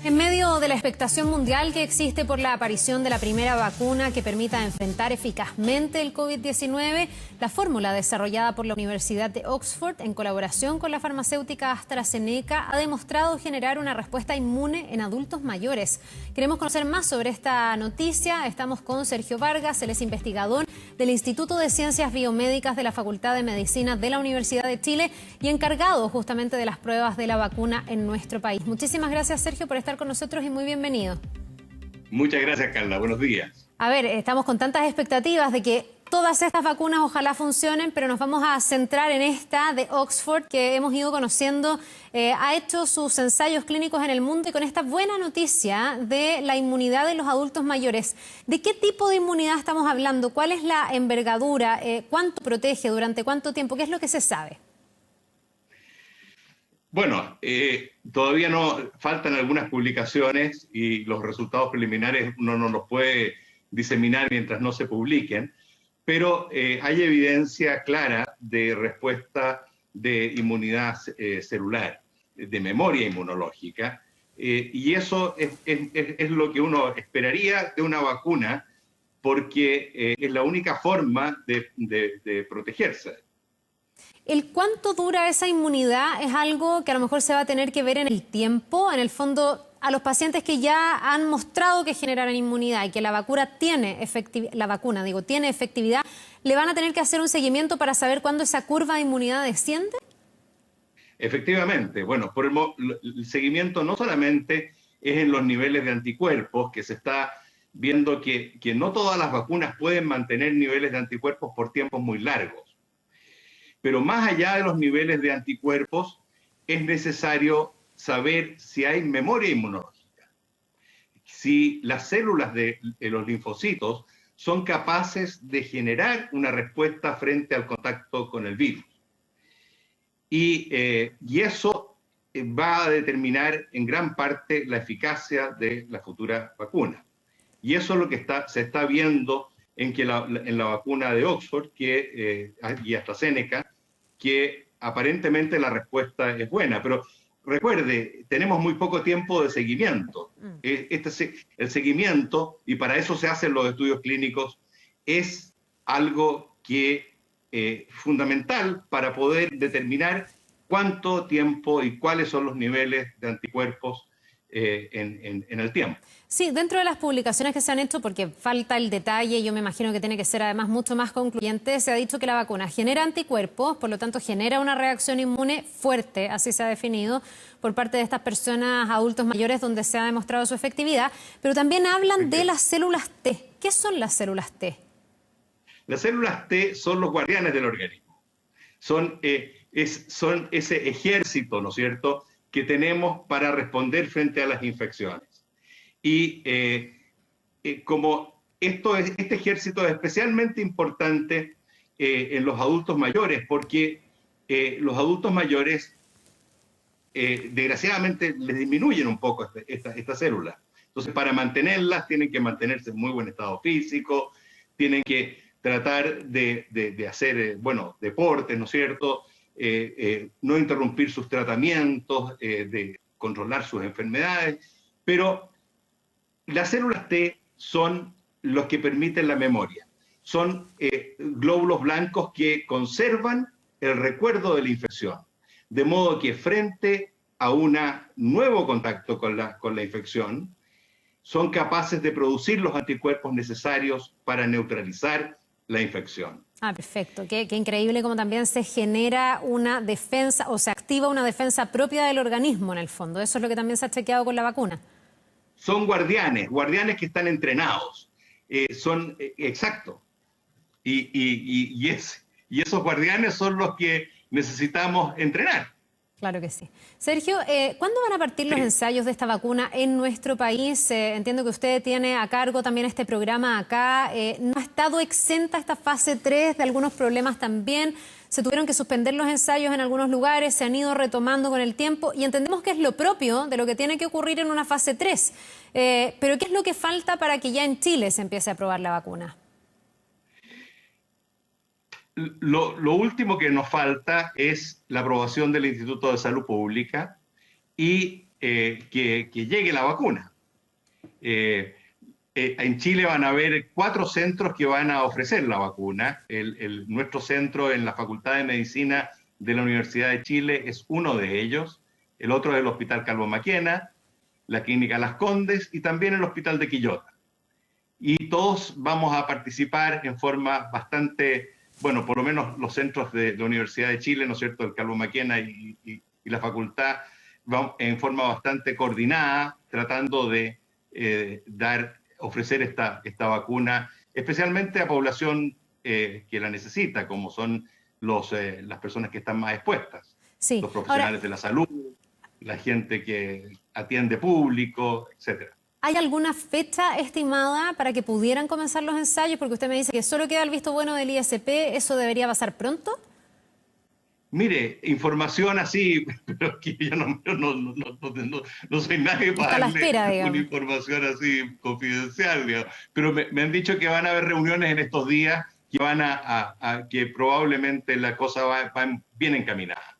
En medio de la expectación mundial que existe por la aparición de la primera vacuna que permita enfrentar eficazmente el COVID-19, la fórmula desarrollada por la Universidad de Oxford en colaboración con la farmacéutica AstraZeneca ha demostrado generar una respuesta inmune en adultos mayores. Queremos conocer más sobre esta noticia. Estamos con Sergio Vargas, él es investigador del Instituto de Ciencias Biomédicas de la Facultad de Medicina de la Universidad de Chile y encargado justamente de las pruebas de la vacuna en nuestro país. Muchísimas gracias, Sergio, por estar con nosotros y muy bienvenido. Muchas gracias, Carla. Buenos días. A ver, estamos con tantas expectativas de que todas estas vacunas ojalá funcionen, pero nos vamos a centrar en esta de Oxford que hemos ido conociendo. Ha hecho sus ensayos clínicos en el mundo y con esta buena noticia de la inmunidad de los adultos mayores. ¿De qué tipo de inmunidad estamos hablando? ¿Cuál es la envergadura? ¿Cuánto protege? ¿Durante cuánto tiempo? ¿Qué es lo que se sabe? Bueno, todavía no faltan algunas publicaciones y los resultados preliminares uno no los puede diseminar mientras no se publiquen, pero hay evidencia clara de respuesta de inmunidad celular, de memoria inmunológica, y eso es lo que uno esperaría de una vacuna porque es la única forma de protegerse. ¿El cuánto dura esa inmunidad es algo que a lo mejor se va a tener que ver en el tiempo? En el fondo, a los pacientes que ya han mostrado que generan inmunidad y que la vacuna tiene efectividad, ¿le van a tener que hacer un seguimiento para saber cuándo esa curva de inmunidad desciende? Efectivamente, bueno, el seguimiento no solamente es en los niveles de anticuerpos, que se está viendo que no todas las vacunas pueden mantener niveles de anticuerpos por tiempos muy largos. Pero más allá de los niveles de anticuerpos, es necesario saber si hay memoria inmunológica, si las células de los linfocitos son capaces de generar una respuesta frente al contacto con el virus. Y eso va a determinar en gran parte la eficacia de la futura vacuna. Y eso es lo que se está viendo en la vacuna de Oxford y AstraZeneca, que aparentemente la respuesta es buena, pero recuerde, tenemos muy poco tiempo de seguimiento. El seguimiento, y para eso se hacen los estudios clínicos, es algo que fundamental para poder determinar cuánto tiempo y cuáles son los niveles de anticuerpos en el tiempo. Sí, dentro de las publicaciones que se han hecho, porque falta el detalle, yo me imagino que tiene que ser además mucho más concluyente, se ha dicho que la vacuna genera anticuerpos, por lo tanto genera una reacción inmune fuerte, así se ha definido, por parte de estas personas adultos mayores donde se ha demostrado su efectividad, pero también hablan de las células T. ¿Qué son las células T? Las células T son los guardianes del organismo, son ese ejército, ¿no es cierto?, que tenemos para responder frente a las infecciones. Y como este ejército es especialmente importante en los adultos mayores, porque los adultos mayores desgraciadamente les disminuyen un poco estas células. Entonces, para mantenerlas tienen que mantenerse en muy buen estado físico, tienen que tratar de hacer, deportes, ¿no es cierto?, no interrumpir sus tratamientos, de controlar sus enfermedades, pero las células T son los que permiten la memoria. Son glóbulos blancos que conservan el recuerdo de la infección. De modo que frente a un nuevo contacto con la infección, son capaces de producir los anticuerpos necesarios para neutralizar la infección. Ah, perfecto. Qué increíble cómo también se genera una defensa o se activa una defensa propia del organismo en el fondo. Eso es lo que también se ha chequeado con la vacuna. Son guardianes que están entrenados. Exacto. Y esos guardianes son los que necesitamos entrenar. Claro que sí. Sergio, ¿cuándo van a partir los ensayos de esta vacuna en nuestro país? Entiendo que usted tiene a cargo también este programa acá. ¿No ha estado exenta esta fase 3 de algunos problemas también? Se tuvieron que suspender los ensayos en algunos lugares, se han ido retomando con el tiempo y entendemos que es lo propio de lo que tiene que ocurrir en una fase 3. Pero ¿qué es lo que falta para que ya en Chile se empiece a aprobar la vacuna? Lo último que nos falta es la aprobación del Instituto de Salud Pública y que llegue la vacuna. En Chile van a haber 4 centros que van a ofrecer la vacuna. Nuestro centro en la Facultad de Medicina de la Universidad de Chile es uno de ellos. El otro es el Hospital Calvo Maquena, la Clínica Las Condes y también el Hospital de Quillota. Y todos vamos a participar en forma bastante, bueno, por lo menos los centros de la Universidad de Chile, ¿no es cierto?, el Calvo Maquena y la facultad, en forma bastante coordinada, tratando de ofrecer esta vacuna, especialmente a población que la necesita, como son las personas que están más expuestas, Sí. los profesionales de la salud, la gente que atiende público, etcétera. ¿Hay alguna fecha estimada para que pudieran comenzar los ensayos? Porque usted me dice que solo queda el visto bueno del ISP, ¿eso debería pasar pronto? Mire, información así, pero que yo no soy nadie Está para a la darle espera, una digamos. información así confidencial, digamos. Pero me han dicho que van a haber reuniones en estos días que que probablemente la cosa va bien encaminada.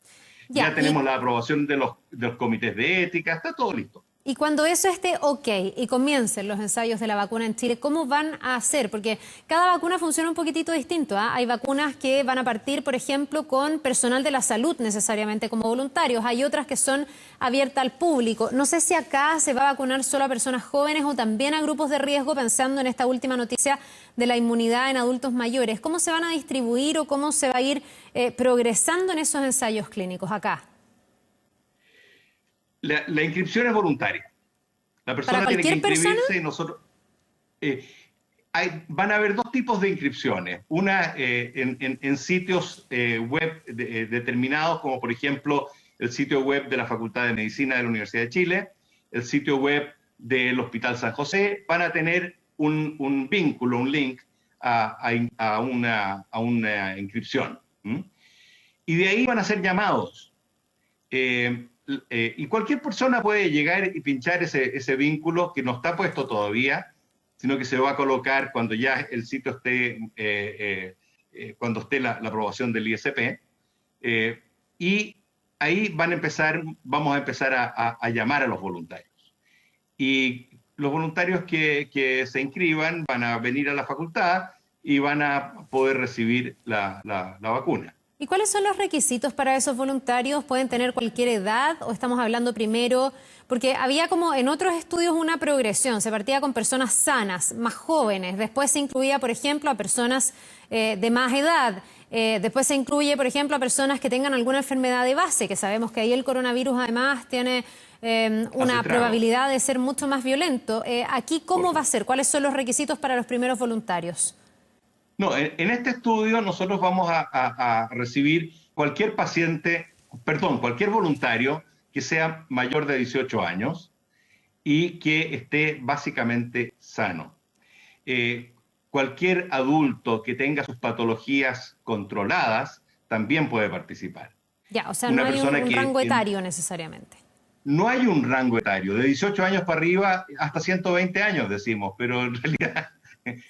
Ya, Ya tenemos la aprobación de los comités de ética, está todo listo. y cuando eso esté ok y comiencen los ensayos de la vacuna en Chile, ¿cómo van a hacer? Porque cada vacuna funciona un poquitito distinto, ¿ah? Hay vacunas que van a partir, por ejemplo, con personal de la salud necesariamente como voluntarios. Hay otras que son abiertas al público. No sé si acá se va a vacunar solo a personas jóvenes o también a grupos de riesgo, pensando en esta última noticia de la inmunidad en adultos mayores. ¿Cómo se van a distribuir o cómo se va a ir progresando en esos ensayos clínicos acá? La inscripción es voluntaria. La ¿Para persona tiene que cualquier persona? inscribirse y nosotros... van a haber 2 tipos de inscripciones. Una en sitios web determinados, como por ejemplo el sitio web de la Facultad de Medicina de la Universidad de Chile, el sitio web del Hospital San José. Van a tener un vínculo, un link a una inscripción. Y de ahí van a ser llamados. Y cualquier persona puede llegar y pinchar ese vínculo que no está puesto todavía, sino que se va a colocar cuando ya el sitio esté, cuando esté la aprobación del ISP. Y ahí vamos a empezar a llamar a los voluntarios. Y los voluntarios que se inscriban van a venir a la facultad y van a poder recibir la vacuna. ¿Y cuáles son los requisitos para esos voluntarios? ¿Pueden tener cualquier edad o estamos hablando primero? Porque había como en otros estudios una progresión, se partía con personas sanas, más jóvenes, después se incluía, por ejemplo, a personas de más edad, después se incluye, por ejemplo, a personas que tengan alguna enfermedad de base, que sabemos que ahí el coronavirus además tiene una probabilidad de ser mucho más violento. Aquí, ¿cómo va a ser? ¿Cuáles son los requisitos para los primeros voluntarios? No, en este estudio nosotros vamos a recibir cualquier paciente, perdón, cualquier voluntario que sea mayor de 18 años y que esté básicamente sano. Cualquier adulto que tenga sus patologías controladas también puede participar. Ya, o sea, no hay un rango etario necesariamente. No hay un rango etario, de 18 años para arriba hasta 120 años decimos, pero en realidad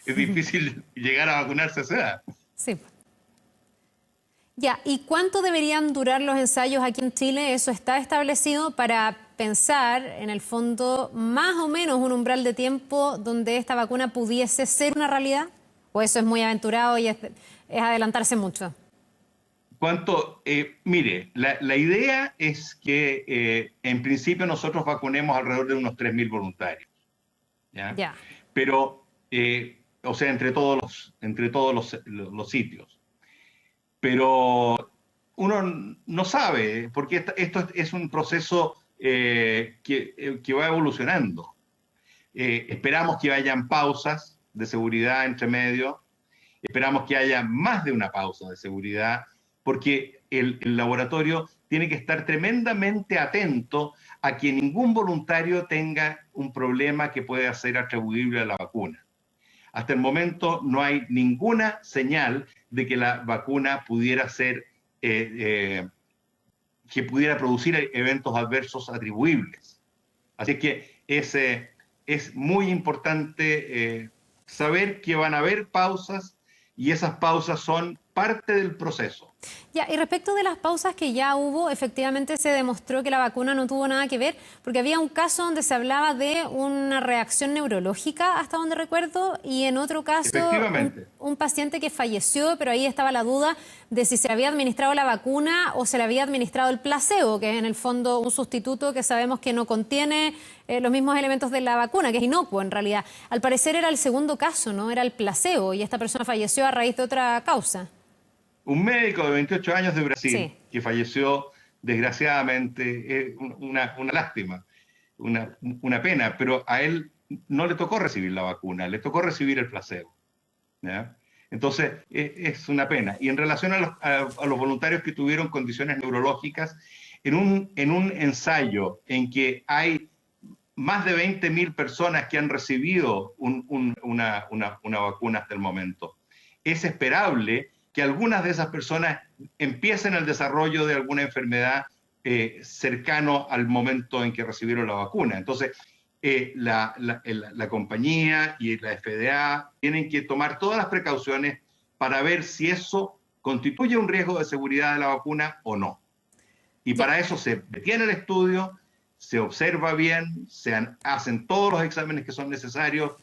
es difícil llegar a vacunarse a esa edad. Sí. Ya, ¿y cuánto deberían durar los ensayos aquí en Chile? ¿Eso está establecido para pensar, en el fondo, más o menos un umbral de tiempo donde esta vacuna pudiese ser una realidad? ¿O eso es muy aventurado y es adelantarse mucho? Mire, la idea es que en principio nosotros vacunemos alrededor de unos 3.000 voluntarios, ¿ya? Ya. Pero, o sea, entre todos los sitios. Pero uno no sabe, porque esto es un proceso que va evolucionando. Esperamos que hayan pausas de seguridad entre medio, esperamos que haya más de una pausa de seguridad, porque el laboratorio tiene que estar tremendamente atento a que ningún voluntario tenga un problema que pueda ser atribuible a la vacuna. Hasta el momento no hay ninguna señal de que la vacuna pudiera ser, que pudiera producir eventos adversos atribuibles. Así que es muy importante saber que van a haber pausas y esas pausas son parte del proceso. Ya, y respecto de las pausas que ya hubo, efectivamente se demostró que la vacuna no tuvo nada que ver, porque había un caso donde se hablaba de una reacción neurológica, hasta donde recuerdo, y en otro caso Efectivamente. un paciente que falleció, pero ahí estaba la duda de si se le había administrado la vacuna o se le había administrado el placebo, que es en el fondo un sustituto que sabemos que no contiene los mismos elementos de la vacuna, que es inocuo en realidad. Al parecer era el segundo caso, ¿no? Era el placebo, y esta persona falleció a raíz de otra causa. Un médico de 28 años de Brasil Sí. que falleció desgraciadamente, una lástima, una pena, pero a él no le tocó recibir la vacuna, le tocó recibir el placebo. ¿Ya? Entonces, es una pena. Y en relación a los voluntarios que tuvieron condiciones neurológicas, en un ensayo en que hay más de 20.000 personas que han recibido una vacuna hasta el momento, es esperable que algunas de esas personas empiecen el desarrollo de alguna enfermedad cercano al momento en que recibieron la vacuna. Entonces, la compañía y la FDA tienen que tomar todas las precauciones para ver si eso constituye un riesgo de seguridad de la vacuna o no. Y Ya. para eso se detiene el estudio, se observa bien, hacen todos los exámenes que son necesarios,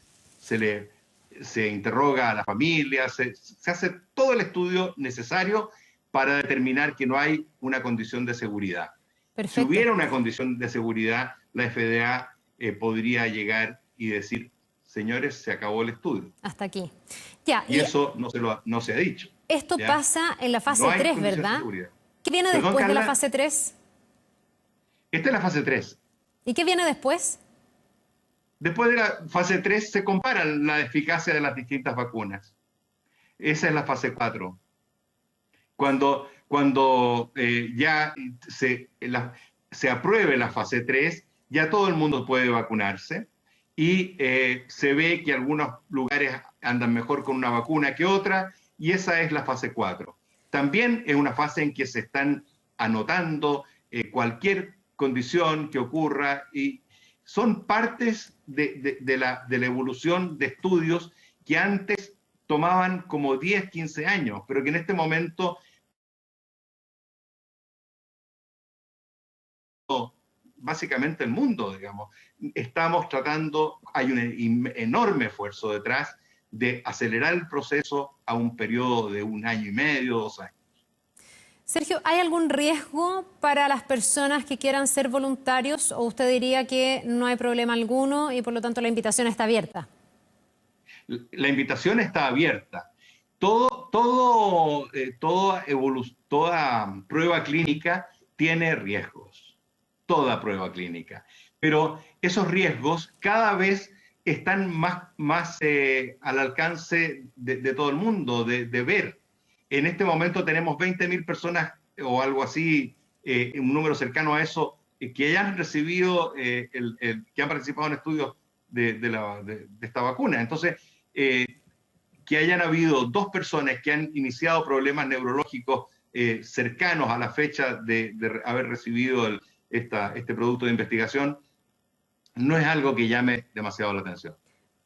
se interroga a la familia, se hace todo el estudio necesario para determinar que no hay una condición de seguridad. Si Perfecto. hubiera una condición de seguridad, la FDA podría llegar y decir, señores, se acabó el estudio. Hasta aquí. Ya, Y y eso no se ha dicho. esto ¿Ya? pasa en la No fase hay 3, condiciones de ¿verdad? seguridad. ¿Qué viene Perdón, después de la Carla, fase 3? esta es la fase 3. ¿Y qué viene después? Después de la fase 3 se compara la eficacia de las distintas vacunas. Esa es la fase 4. Cuando ya se apruebe la fase 3, ya todo el mundo puede vacunarse y se ve que algunos lugares andan mejor con una vacuna que otra, y esa es la fase 4. También es una fase en que se están anotando cualquier condición que ocurra, y son partes de la evolución de estudios que antes tomaban como 10, 15 años, pero que en este momento básicamente el mundo, digamos, estamos tratando, hay un enorme esfuerzo detrás de acelerar el proceso a un periodo de 1 año y medio, 2 años. Sergio, ¿hay algún riesgo para las personas que quieran ser voluntarios o usted diría que no hay problema alguno y por lo tanto la invitación está abierta? La invitación está abierta. Toda prueba clínica tiene riesgos, toda prueba clínica, pero esos riesgos cada vez están más al alcance de todo el mundo, de ver. En este momento tenemos 20.000 personas o algo así, un número cercano a eso, que hayan recibido, que han participado en estudios de esta vacuna. Entonces, que hayan habido 2 personas que han iniciado problemas neurológicos cercanos a la fecha de haber recibido este producto de investigación, no es algo que llame demasiado la atención.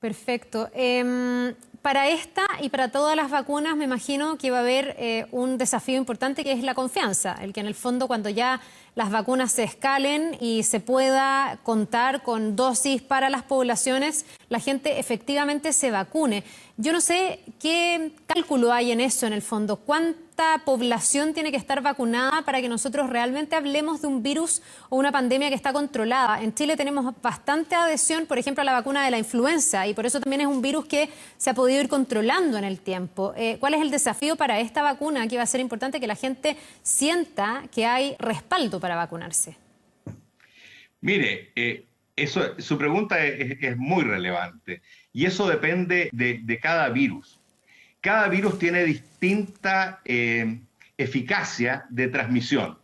Perfecto. Para esta y para todas las vacunas me imagino que va a haber un desafío importante, que es la confianza, el que en el fondo cuando ya las vacunas se escalen y se pueda contar con dosis para las poblaciones, la gente efectivamente se vacune. Yo no sé qué cálculo hay en eso en el fondo, cuánta población tiene que estar vacunada para que nosotros realmente hablemos de un virus o una pandemia que está controlada. En Chile tenemos bastante adhesión, por ejemplo, a la vacuna de la influenza, y por eso también es un virus que se ha podido ir controlando en el tiempo. ¿Cuál es el desafío para esta vacuna? Que va a ser importante que la gente sienta que hay respaldo para vacunarse. Mire, su pregunta es muy relevante, y eso depende de cada virus. Cada virus tiene distinta eficacia de transmisión.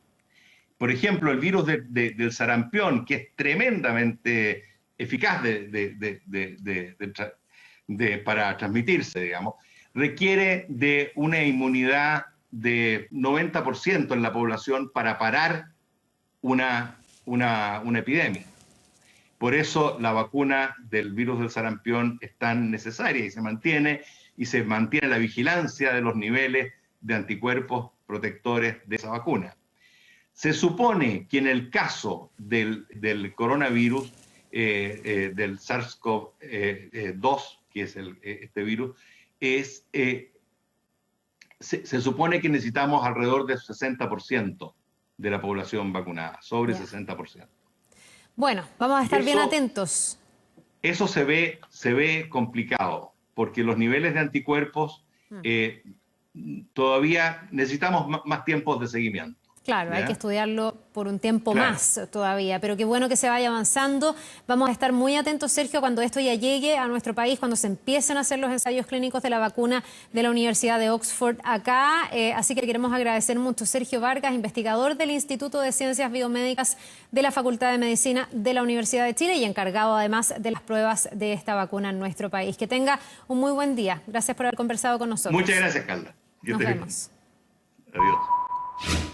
Por ejemplo, el virus del sarampión, que es tremendamente eficaz para transmitirse, digamos, requiere de una inmunidad de 90% en la población para parar una epidemia. Por eso la vacuna del virus del sarampión es tan necesaria y se mantiene la vigilancia de los niveles de anticuerpos protectores de esa vacuna. Se supone que en el caso del coronavirus, del SARS-CoV-2, que es este virus, se supone que necesitamos alrededor del 60% de la población vacunada, sobre 60%. Bueno, vamos a estar bien atentos. Eso se ve complicado, porque los niveles de anticuerpos todavía necesitamos más tiempos de seguimiento. Claro, ¿ya? hay que estudiarlo por un tiempo más todavía, pero qué bueno que se vaya avanzando. Vamos a estar muy atentos, Sergio, cuando esto ya llegue a nuestro país, cuando se empiecen a hacer los ensayos clínicos de la vacuna de la Universidad de Oxford acá. Así que queremos agradecer mucho. Sergio Vargas, investigador del Instituto de Ciencias Biomédicas de la Facultad de Medicina de la Universidad de Chile y encargado además de las pruebas de esta vacuna en nuestro país. Que tenga un muy buen día. Gracias por haber conversado con nosotros. Muchas gracias, Carla. Nos vemos. Adiós.